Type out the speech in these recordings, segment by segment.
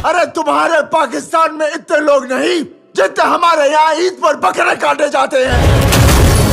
अरे तुम्हारे पाकिस्तान में इतने लोग नहीं जितने हमारे यहाँ ईद पर बकरे काटे जाते हैं।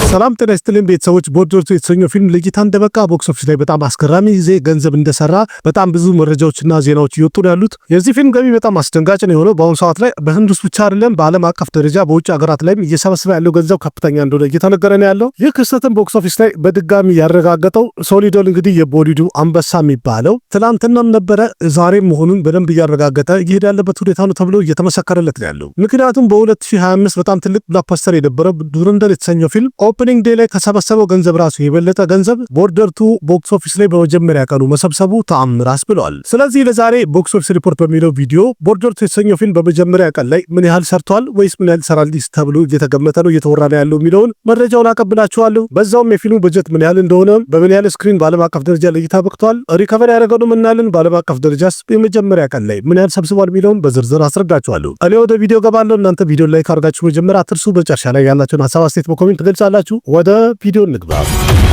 ሰላም ጤና ይስጥልኝ ቤተሰቦች። ቦርደርቱ የተሰኘው ፊልም ለእይታ እንደበቃ ቦክስ ኦፊስ ላይ በጣም አስገራሚ ጊዜ ገንዘብ እንደሰራ በጣም ብዙ መረጃዎችና ዜናዎች እየወጡ ነው ያሉት። የዚህ ፊልም ገቢ በጣም አስደንጋጭ ነው የሆነው። በአሁኑ ሰዓት ላይ በህንድ ውስጥ ብቻ አይደለም በዓለም አቀፍ ደረጃ በውጭ ሀገራት ላይም እየሰበሰበ ያለው ገንዘብ ከፍተኛ እንደሆነ እየተነገረ ነው ያለው። ይህ ክስተትም ቦክስ ኦፊስ ላይ በድጋሚ ያረጋገጠው ሶሊዶል እንግዲህ የቦሊውዱ አንበሳ የሚባለው ትናንትናም ነበረ ዛሬም መሆኑን በደንብ እያረጋገጠ ይሄድ ያለበት ሁኔታ ነው ተብሎ እየተመሰከረለት ነው ያለው። ምክንያቱም በ2025 በጣም ትልቅ ብላክበስተር የነበረው ዱረንደር የተሰኘው ፊልም ኦፕኒንግ ዴይ ላይ ከሰበሰበው ገንዘብ ራሱ የበለጠ ገንዘብ ቦርደርቱ ቦክስ ኦፊስ ላይ በመጀመሪያ ቀኑ መሰብሰቡ ተአምራስ ብለዋል። ስለዚህ ለዛሬ ቦክስ ኦፊስ ሪፖርት በሚለው ቪዲዮ ቦርደርቱ የተሰኘው ፊልም በመጀመሪያ ቀን ላይ ምን ያህል ሰርቷል ወይስ ምን ያህል ይሰራል ተብሎ እየተገመተ ነው እየተወራ ነው ያለው የሚለውን መረጃውን አቀብላችኋለሁ። በዛውም የፊልሙ በጀት ምን ያህል እንደሆነ በምን ያህል ስክሪን በዓለም አቀፍ ደረጃ ለእይታ በቅቷል፣ ሪከቨር ያደረገው ምን ያህልን በዓለም አቀፍ ደረጃ የመጀመሪያ ቀን ላይ ምን ያህል ሰብስቧል የሚለውን በዝርዝር አስረዳችኋለሁ። እኔ ወደ ቪዲዮ ገባለሁ። እናንተ ቪዲዮ ላይ ካርጋችሁ መጀመሪያ አትርሱ። በመጨረሻ ላይ ያላችሁን ሀሳብ አስተያየት በኮሜንት ገልጻላችሁ። ወደ ቪዲዮ እንግባ።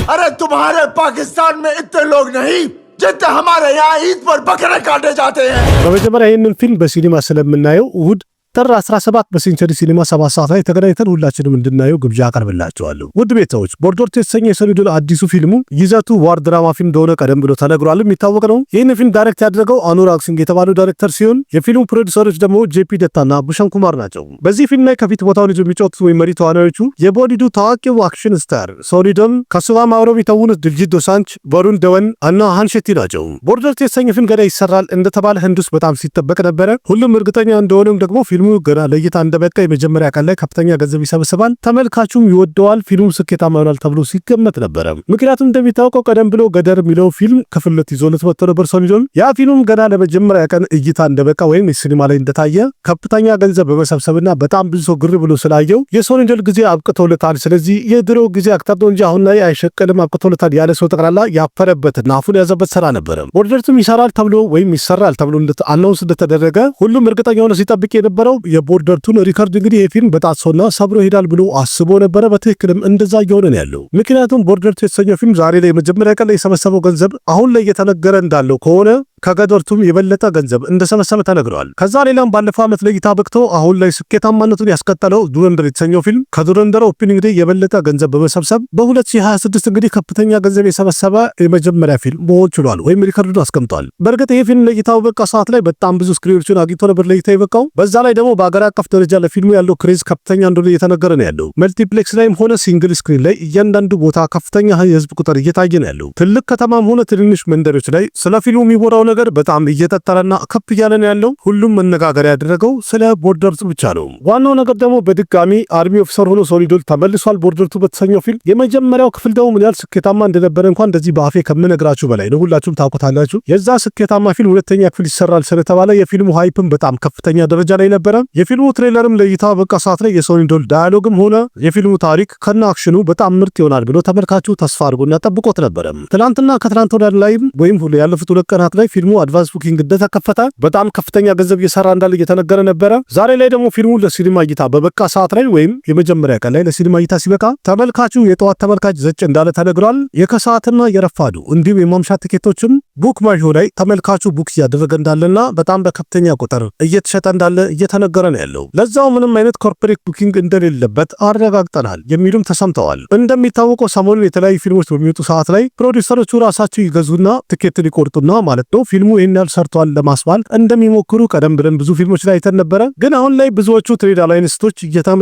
अरे तुम्हारे पाकिस्तान में इतने लोग नहीं जितने हमारे यहाँ ईद पर बकरे काटे जाते हैं। በመጀመሪያ ይህንን ፊልም በሲኒማ ስለምናየው እሁድ ጥር 17 በሴንቸሪ ሲኒማ 7 ሰዓት ላይ ተገናኝተን ሁላችንም እንድናየው ግብዣ አቀርብላችኋለሁ። ውድ ቤተሰቦች ቦርደርቱ የተሰኘ የሶሊዶል አዲሱ ፊልሙ ይዘቱ ዋር ድራማ ፊልም እንደሆነ ቀደም ብሎ ተነግሯል፣ የሚታወቅ ነው። ይህን ፊልም ዳይሬክት ያደረገው አኑራግ ሲንግ የተባለው ዳይሬክተር ሲሆን የፊልሙ ፕሮዲውሰሮች ደግሞ ጄፒ ደታና ቡሸን ኩማር ናቸው። በዚህ ፊልም ላይ ከፊት ቦታውን ይዞ የሚጫወቱት ወይም መሪ ተዋናዮቹ የቦሊውዱ ታዋቂው አክሽን ስታር ሶሊዶል፣ ከሱባ ማውሮ የሚተውኑት ድልጂት ዶሳንች፣ በሩን ደወን እና ሃንሼቲ ናቸው። ቦርደርቱ የተሰኘ ፊልም ገና ይሰራል እንደተባለ ህንድ ውስጥ በጣም ሲጠበቅ ነበረ። ሁሉም እርግጠኛ እንደሆነም ደግሞ ፊልሙ ገና ለእይታ እንደበቃ የመጀመሪያ ቀን ላይ ከፍተኛ ገንዘብ ይሰበስባል፣ ተመልካቹም ይወደዋል፣ ፊልሙ ስኬታማ ይሆናል ተብሎ ሲገመት ነበረ። ምክንያቱም እንደሚታወቀው ቀደም ብሎ ገደር የሚለው ፊልም ክፍልት ይዞለት መጥቶ ነበር ሶሊዶል። ያ ፊልም ገና ለመጀመሪያ ቀን እይታ እንደበቃ ወይም ሲኒማ ላይ እንደታየ ከፍተኛ ገንዘብ በመሰብሰብና በጣም ብዙ ሰው ግር ብሎ ስላየው የሶሊዶል ጊዜ አብቅቶለታል፣ ስለዚህ የድሮ ጊዜ አክተር ነው እንጂ አሁን ላይ አይሸቀልም አብቅቶለታል ያለ ሰው ጠቅላላ ያፈረበትና አፉን ያዘበት ስራ ነበረ። ቦርደርቱም ይሰራል ተብሎ ወይም ይሰራል ተብሎ አናውንስ እንደተደረገ ሁሉም እርግጠኛ ሆነ ሲጠብቅ የነበረው ቦርደርቱን ሪከርድ እንግዲህ የፊልም በጣሶና ሰብሮ ይሄዳል ብሎ አስቦ ነበረ። በትክክልም እንደዛ እየሆነ ነው ያለው። ምክንያቱም ቦርደርቱ የተሰኘው ፊልም ዛሬ ላይ መጀመሪያ ቀን ላይ የሰበሰበው ገንዘብ አሁን ላይ እየተነገረ እንዳለው ከሆነ ከገደርቱም የበለጠ ገንዘብ እንደሰበሰበ ተነግሯል። ከዛ ሌላም ባለፈው ዓመት ለእይታ በቅቶ አሁን ላይ ስኬታማነቱን ያስከተለው ዱረንደር የተሰኘው ፊልም ከዱረንደር ኦፕኒንግ ዴይ የበለጠ ገንዘብ በመሰብሰብ በ2026 እንግዲህ ከፍተኛ ገንዘብ የሰበሰበ የመጀመሪያ ፊልም መሆን ችሏል ወይም ሪከርዱን አስቀምጧል። በእርግጥ ይህ ፊልም ለእይታ በቃ ሰዓት ላይ በጣም ብዙ ስክሪኖችን አግኝቶ ነበር ለእይታ የበቃው። በዛ ላይ ደግሞ በአገር አቀፍ ደረጃ ለፊልሙ ያለው ክሬዝ ከፍተኛ እንደሆነ እየተነገረ ነው ያለው። መልቲፕሌክስ ላይም ሆነ ሲንግል ስክሪን ላይ እያንዳንዱ ቦታ ከፍተኛ የህዝብ ቁጥር እየታየ ነው ያለው። ትልቅ ከተማም ሆነ ትንንሽ መንደሮች ላይ ስለ ፊልሙ የሚወራው ነገር በጣም እየተጠራና ከፍ እያለ ነው ያለው። ሁሉም መነጋገሪያ ያደረገው ስለ ቦርደርቱ ብቻ ነው። ዋናው ነገር ደግሞ በድጋሚ አርሚ ኦፊሰር ሆኖ ሶሊዶል ተመልሷል። ቦርደርቱ በተሰኘው ፊልም የመጀመሪያው ክፍል ደግሞ ምን ያህል ስኬታማ እንደነበረ እንኳን እንደዚህ በአፌ ከምነግራችሁ በላይ ነው። ሁላችሁም ታውቁታላችሁ። የዛ ስኬታማ ፊልም ሁለተኛ ክፍል ይሰራል ስለተባለ የፊልሙ ሃይፕም በጣም ከፍተኛ ደረጃ ላይ ነበረ። የፊልሙ ትሬለርም ለእይታ በቃ ሰዓት ላይ የሶሊዶል ዳያሎግም ሆነ የፊልሙ ታሪክ ከና አክሽኑ በጣም ምርጥ ይሆናል ብሎ ተመልካቹ ተስፋ አድርጎና ጠብቆት ነበረ። ትናንትና ከትናንት ወዲያ ላይም ወይም ሁሉ ያለፉት ሁለት ቀናት ላይ ፊልሙ አድቫንስ ቡኪንግ እንደተከፈተ በጣም ከፍተኛ ገንዘብ እየሰራ እንዳለ እየተነገረ ነበረ። ዛሬ ላይ ደግሞ ፊልሙ ለሲኒማ እይታ በበቃ ሰዓት ላይ ወይም የመጀመሪያ ቀን ላይ ለሲኒማ እይታ ሲበቃ ተመልካቹ የጠዋት ተመልካች ዘጭ እንዳለ ተነግሯል። የከሰዓትና የረፋዱ እንዲሁም የማምሻ ቲኬቶችም ቡክ ማይ ሾው ላይ ተመልካቹ ቡክ እያደረገ እንዳለና በጣም በከፍተኛ ቁጥር እየተሸጠ እንዳለ እየተነገረ ነው ያለው። ለዛው ምንም አይነት ኮርፖሬት ቡኪንግ እንደሌለበት አረጋግጠናል የሚሉም ተሰምተዋል። እንደሚታወቀው ሰሞኑን የተለያዩ ፊልሞች በሚወጡ ሰዓት ላይ ፕሮዲውሰሮቹ ራሳቸው ይገዙና ትኬት ሊቆርጡና ማለት ነው ፊልሙ ይሄን ያህል ሰርቷል ለማስባል እንደሚሞክሩ ቀደም ብለን ብዙ ፊልሞች ላይ አይተን ነበረ። ግን አሁን ላይ ብዙዎቹ ትሬድ አላይንስቶች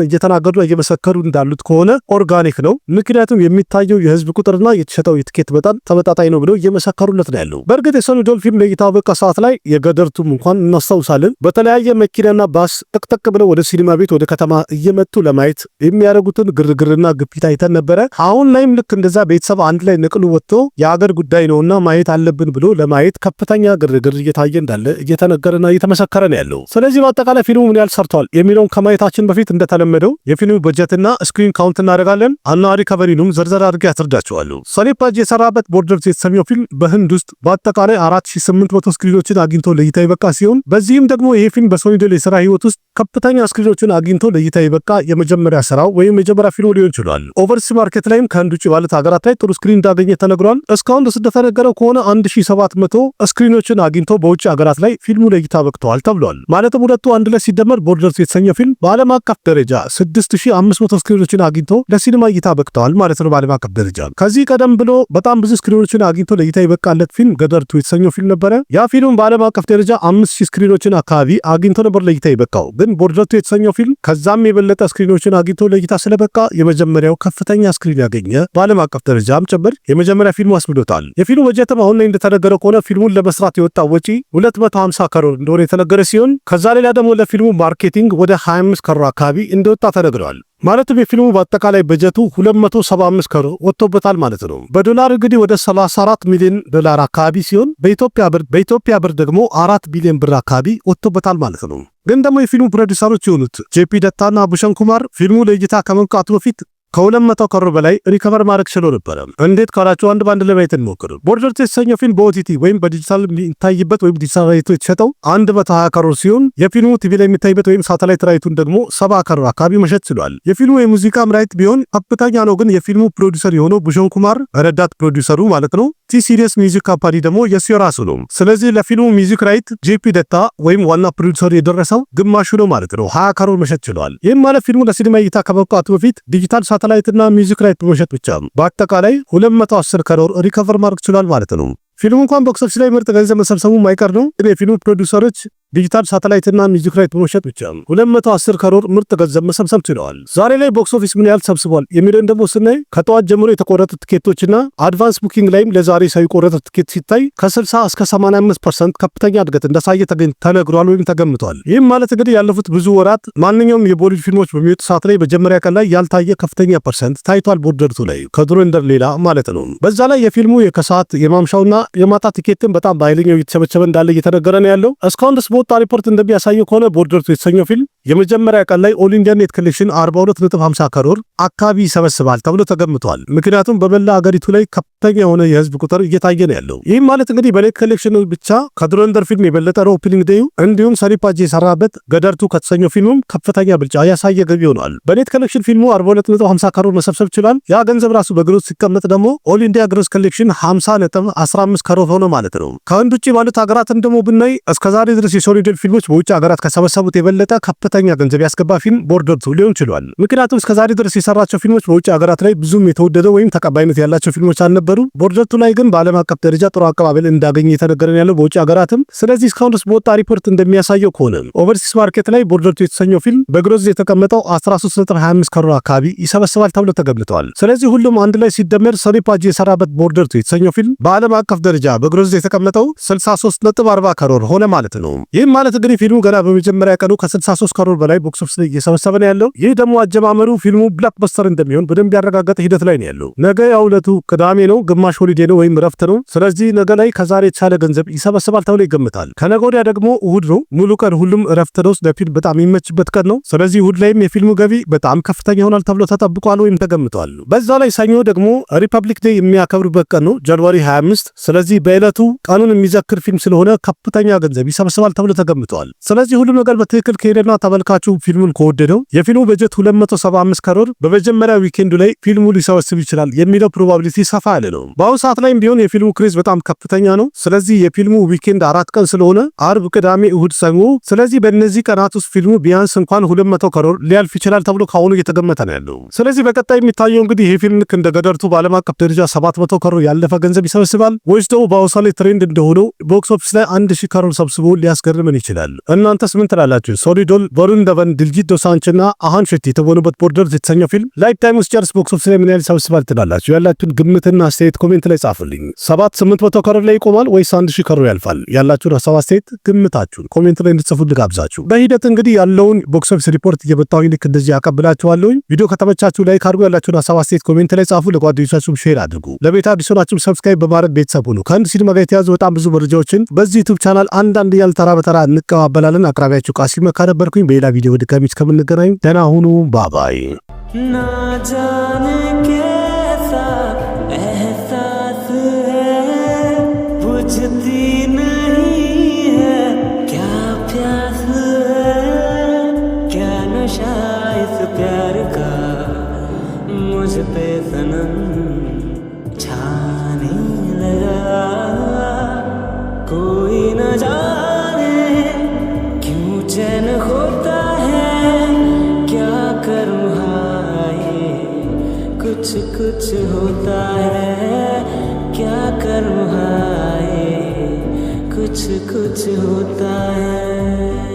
እየተናገሩ እየመሰከሩ እንዳሉት ከሆነ ኦርጋኒክ ነው። ምክንያቱም የሚታየው የህዝብ ቁጥርና የተሸጠው የትኬት በጣም ተመጣጣኝ ነው ብለው እየመሰከሩለት ነው ያለው። በእርግጥ የሶሊዶል ፊልም ለእይታ በቃ ሰዓት ላይ የገደርቱም እንኳን እናስታውሳለን በተለያየ መኪናና ባስ ጥቅጥቅ ብለው ወደ ሲኒማ ቤት ወደ ከተማ እየመጡ ለማየት የሚያደርጉትን ግርግርና ግፊት አይተን ነበረ። አሁን ላይም ልክ እንደዛ ቤተሰብ አንድ ላይ ነቅሉ ወጥቶ የአገር ጉዳይ ነውና ማየት አለብን ብሎ ለማየት ከፍተኛ ግርግር እየታየ እንዳለ እየተነገረና እየተመሰከረ ነው ያለው። ስለዚህ በአጠቃላይ ፊልሙ ምን ያህል ሰርቷል የሚለውን ከማየታችን በፊት እንደተለመደው የፊልሙ በጀትና ስክሪን ካውንት እናደርጋለን እና ሪከቨሪኑም ዘርዘር አድርጌ ያስረዳችኋለሁ። ሶኒ ፓጅ የሰራበት ቦርደርቱ የተሰኘው ፊልም በህንድ ውስጥ በአጠቃላይ 4800 ስክሪኖችን አግኝቶ ለእይታ ይበቃ ሲሆን በዚህም ደግሞ ይሄ ፊልም በሶሊዶል የሥራ ህይወት ውስጥ ከፍተኛ ስክሪኖችን አግኝቶ ለእይታ ይበቃ የመጀመሪያ ስራው ወይም የመጀመሪያ ፊልም ሊሆን ይችላል። ኦቨርሲ ማርኬት ላይም ከህንድ ውጭ ባሉት ሀገራት ላይ ጥሩ ስክሪን እንዳገኘ ተነግሯል። እስካሁን እንደተነገረው ከሆነ 1700 ስክሪን ስክሪኖችን አግኝቶ በውጭ ሀገራት ላይ ፊልሙ ለእይታ በቅተዋል ተብሏል። ማለትም ሁለቱ አንድ ላይ ሲደመር ቦርደርስ የተሰኘው ፊልም በዓለም አቀፍ ደረጃ 6500 ስክሪኖችን አግኝቶ ለሲኒማ እይታ በቅተዋል ማለት ነው። በዓለም አቀፍ ደረጃ ከዚህ ቀደም ብሎ በጣም ብዙ ስክሪኖችን አግኝቶ ለእይታ የበቃለት ፊልም ገደርቱ የተሰኘው ፊልም ነበረ። ያ ፊልም በዓለም አቀፍ ደረጃ 5000 ስክሪኖችን አካባቢ አግኝቶ ነበር ለእይታ የበቃው። ግን ቦርደርቱ የተሰኘው ፊልም ከዛም የበለጠ ስክሪኖችን አግኝቶ ለእይታ ስለበቃ የመጀመሪያው ከፍተኛ ስክሪን ያገኘ በዓለም አቀፍ ደረጃም ጭምር የመጀመሪያ ፊልሙ አስብሎታል። የፊልሙ በጀትም አሁን ላይ እንደተነገረው ከሆነ ፊልሙን ለመስራት የወጣው ወጪ 250 ከሮር እንደሆነ የተነገረ ሲሆን ከዛ ሌላ ደግሞ ለፊልሙ ማርኬቲንግ ወደ 25 ከሮር አካባቢ እንደወጣ ተነግሯል። ማለትም የፊልሙ በአጠቃላይ በጀቱ 275 ከሮር ወጥቶበታል ማለት ነው። በዶላር እንግዲህ ወደ 34 ሚሊዮን ዶላር አካባቢ ሲሆን በኢትዮጵያ ብር ደግሞ 4 ቢሊዮን ብር አካባቢ ወጥቶበታል ማለት ነው። ግን ደግሞ የፊልሙ ፕሮዲውሰሮች የሆኑት ጄፒ ደታና ቡሸን ኩማር ፊልሙ ለእይታ ከመብቃቱ በፊት ከ200 ከሮር በላይ ሪከቨር ማድረግ ችሎ ነበር። እንዴት ካላችሁ አንድ ባንድ ለማየት እንሞክር። ቦርደርስ የተሰኘው ፊልም በኦቲቲ ወይም በዲጂታል የሚታይበት ወይም ዲጂታል ራይቱ የተሸጠው 120 ከሮር ሲሆን የፊልሙ ቲቪ ላይ የሚታይበት ወይም ሳተላይት ራይቱን ደግሞ 70 ከሮር አካባቢ መሸጥ ችሏል። የፊልሙ የሙዚቃ ራይት ቢሆን ከፍተኛ ነው። ግን የፊልሙ ፕሮዲውሰር የሆነው ቡሸን ኩማር ረዳት ፕሮዲውሰሩ ማለት ነው ሲሪየስ ሚውዚክ ካምፓኒ ደግሞ የሱ ራሱ ነው። ስለዚህ ለፊልሙ ሚውዚክ ራይት ጄፒ ደታ ወይም ዋና ፕሮዲውሰሩ የደረሰው ግማሹ ነው ማለት ነው። 20 ከሮር መሸጥ ችሏል። ይህም ማለት ፊልሙ ለሲኒማ እይታ ከመብቃቱ በፊት ዲጂታል ሳተላይትና ሚውዚክ ራይት በመሸጥ ብቻ በአጠቃላይ 210 ከሮር ሪከቨር ማድረግ ችሏል ማለት ነው። ፊልሙ እንኳን ቦክስ ኦፊስ ላይ ምርጥ ገንዘብ መሰብሰቡ ማይቀር ነው። ግን የፊልሙ ፕሮዲውሰሮች ዲጂታል ሳተላይትና ሚውዚክ ራይት በመሸጥ ብቻ 210 ከሮር ምርጥ ገንዘብ መሰብሰብ ችለዋል። ዛሬ ላይ ቦክስ ኦፊስ ምን ያህል ሰብስቧል የሚለውን ደግሞ ስናይ ከጠዋት ጀምሮ የተቆረጡ ትኬቶችና አድቫንስ ቡኪንግ ላይም ለዛሬ ሰው የቆረጠ ትኬት ሲታይ ከ60 እስከ 85% ከፍተኛ እድገት እንዳሳየ ተነግሯል ወይም ተገምቷል። ይህም ማለት እንግዲህ ያለፉት ብዙ ወራት ማንኛውም የቦሊውድ ፊልሞች በሚወጡ ሰዓት ላይ መጀመሪያ ቀን ላይ ያልታየ ከፍተኛ ፐርሰንት ታይቷል ቦርደርቱ ላይ ከድሮ እንደሌላ ማለት ነው። በዛ ላይ የፊልሙ የከሰዓት የማምሻውና የማታ ቲኬትን በጣም በኃይለኛው እየተሰበሰበ እንዳለ እየተነገረ ነው ያለው። እስካሁን ድረስ በወጣ ሪፖርት እንደሚያሳየው ከሆነ ቦርደርቱ የተሰኘው ፊልም የመጀመሪያ ቀን ላይ ኦል ኢንዲያ ኔት ኮሌክሽን 42.50 ከሮር አካባቢ ይሰበስባል ተብሎ ተገምቷል። ምክንያቱም በመላ አገሪቱ ላይ ከፍተኛ የሆነ የህዝብ ቁጥር እየታየ ነው ያለው። ይህም ማለት እንግዲህ በኔት ኮሌክሽን ብቻ ከዱረንደር ፊልም የበለጠ ኦፕኒንግ ዴዩ እንዲሁም ሰሪፓጅ የሰራበት ገደርቱ ከተሰኘው ፊልሙም ከፍተኛ ብልጫ ያሳየ ገቢ ሆኗል። በኔት ኮሌክሽን ፊልሙ 42.50 ከሮር መሰብሰብ ይችላል። ያ ገንዘብ ራሱ በግሮስ ሲቀመጥ ደግሞ ኦል ኢንዲያ ግሮስ ኮሌክሽን 50.15 ከሮር ሆኖ ማለት ነው። ከህንድ ውጭ ባሉት ሀገራትን ደግሞ ብናይ እስከዛሬ ድረስ የሶሊደር ፊልሞች በውጭ ሀገራት ከሰበሰቡት የበለጠ ከፍተኛ ገንዘብ ያስገባ ፊልም ቦርደርቱ ሊሆን ችሏል። ምክንያቱም እስከዛሬ ድረስ የሰራቸው ፊልሞች በውጭ ሀገራት ላይ ብዙም የተወደደ ወይም ተቀባይነት ያላቸው ፊልሞች አልነበሩ። ቦርደርቱ ላይ ግን በዓለም አቀፍ ደረጃ ጥሩ አቀባበል እንዳገኘ የተነገረን ያለው በውጭ ሀገራትም። ስለዚህ እስካሁን ድረስ በወጣ ሪፖርት እንደሚያሳየው ከሆነ ኦቨርሲስ ማርኬት ላይ ቦርደርቱ የተሰኘው ፊልም በግሮዝ የተቀመጠው 13.25 ከሮር አካባቢ ይሰበስባል ተብሎ ተገምቷል። ስለዚህ ሁሉም አንድ ላይ ሲደመር ሰሪፓጅ የሰራበት ቦርደርቱ የተሰኘው ፊልም በዓለም አቀፍ ደረጃ በግሮዝ የተቀመጠው 63.40 ከሮር ሆነ ማለት ነው። ይህም ማለት እንግዲህ ፊልሙ ገና በመጀመሪያ ቀኑ ከ63 ከሮር በላይ ቦክስ ኦፊስ ላይ እየሰበሰበ ነው ያለው። ይህ ደግሞ አጀማመሩ ፊልሙ ብላክበስተር እንደሚሆን በደንብ ያረጋገጠ ሂደት ላይ ነው ያለው። ነገ ያው ዕለቱ ቅዳሜ ነው፣ ግማሽ ሆሊዴ ነው ወይም ረፍት ነው። ስለዚህ ነገ ላይ ከዛሬ የተሻለ ገንዘብ ይሰበሰባል ተብሎ ይገምታል። ከነገ ወዲያ ደግሞ እሁድ ነው፣ ሙሉ ቀን ሁሉም ረፍት ነው። ለፊልም በጣም የሚመችበት ቀን ነው። ስለዚህ እሁድ ላይም የፊልሙ ገቢ በጣም ከፍተኛ ይሆናል ተብሎ ተጠብቋል ወይም ተገምቷል። በዛ ላይ ሰኞ ደግሞ ሪፐብሊክ ዴይ የሚያከብሩበት ቀን ነው፣ ጃንዋሪ 25። ስለዚህ በዕለቱ ቀኑን የሚዘክር ፊልም ስለሆነ ከፍተኛ ገንዘብ ይሰበሰባል ተብሎ ተገምቷል። ስለዚህ ሁሉም ነገር በትክክል ከሄደና ተመልካቹ ፊልሙን ከወደደው የፊልሙ በጀት 275 ከሮር በመጀመሪያ ዊኬንዱ ላይ ፊልሙ ሊሰበስብ ይችላል የሚለው ፕሮባቢሊቲ ሰፋ ያለ ነው። በአሁኑ ሰዓት ላይም ቢሆን የፊልሙ ክሬዝ በጣም ከፍተኛ ነው። ስለዚህ የፊልሙ ዊኬንድ 4 ቀን ስለሆነ አርብ፣ ቅዳሜ፣ እሁድ፣ ሰኞ። ስለዚህ በእነዚህ ቀናት ውስጥ ፊልሙ ቢያንስ እንኳን 200 ከሮር ሊያልፍ ይችላል ተብሎ ከአሁኑ እየተገመተ ነው ያለው። ስለዚህ በቀጣይ የሚታየው እንግዲህ ይህ ፊልም ልክ እንደ ገደርቱ በዓለም አቀፍ ደረጃ 700 ከሮር ያለፈ ገንዘብ ይሰበስባል ወይስ ደግሞ በአሁኑ ላይ ትሬንድ እንደሆነው ቦክስ ኦፊስ ላይ 1000 ከሮር ሰብስቦ ሊያስገርመን ይችላል? እናንተስ ምን ትላላችሁ? ሶሊዶል ቨሩን ደቨን ድልጂት ዶሳንችና አሃን ሸቲ የተወኑበት ቦርደርስ የተሰኘው ፊልም ላይፍ ታይም ውስጥ ጨርስ ቦክስ ኦፊስ ላይ ምን ያህል ይሰበስባል ትላላችሁ? ያላችሁን ግምትና አስተያየት ኮሜንት ላይ ጻፉልኝ። 700 ከሮር ላይ ይቆማል ወይስ 1000 ከሮር ያልፋል? ያላችሁን ሀሳብ አስተያየት ግምታችሁን ኮሜንት ላይ እንድትጽፉ ልጋብዛችሁ። በሂደት እንግዲህ ያለውን ቦክስ ኦፊስ ሪፖርት እየመጣሁኝ ልክ እንደዚህ ያቀብላችኋለሁ። ቪዲዮ ከተመቻችሁ ላይክ አድርጉ። ያላችሁን ሀሳብ አስተያየት ኮሜንት ላይ ጻፉ። ለጓደኞቻችሁም ሼር አድርጉ። ለቤት አዲስ ሆናችሁ ሰብስክራይብ በማድረግ ቤተሰብ ሁኑ። ከህንድ ሲኒማ ጋር የተያዙ በጣም ብዙ መረጃዎችን በዚህ ዩቲዩብ ቻናል አንዳንድ ያል ተራ በተራ እንቀባበላለን። አቅራቢያችሁ ቃሲም መካ ነበርኩኝ። በሌላ ቪዲዮ ድጋሚ እስከምንገናኝ ደህና ሁኑ። ባባይ ना जाने कैसा एहसास है बुझती नहीं है क्या प्यास है क्या नशा इस प्यार का मुझ पे सनम छाने लगा कोई चैन होता है क्या करूँ हाय, कुछ कुछ होता है क्या करूँ हाय, कुछ कुछ होता है।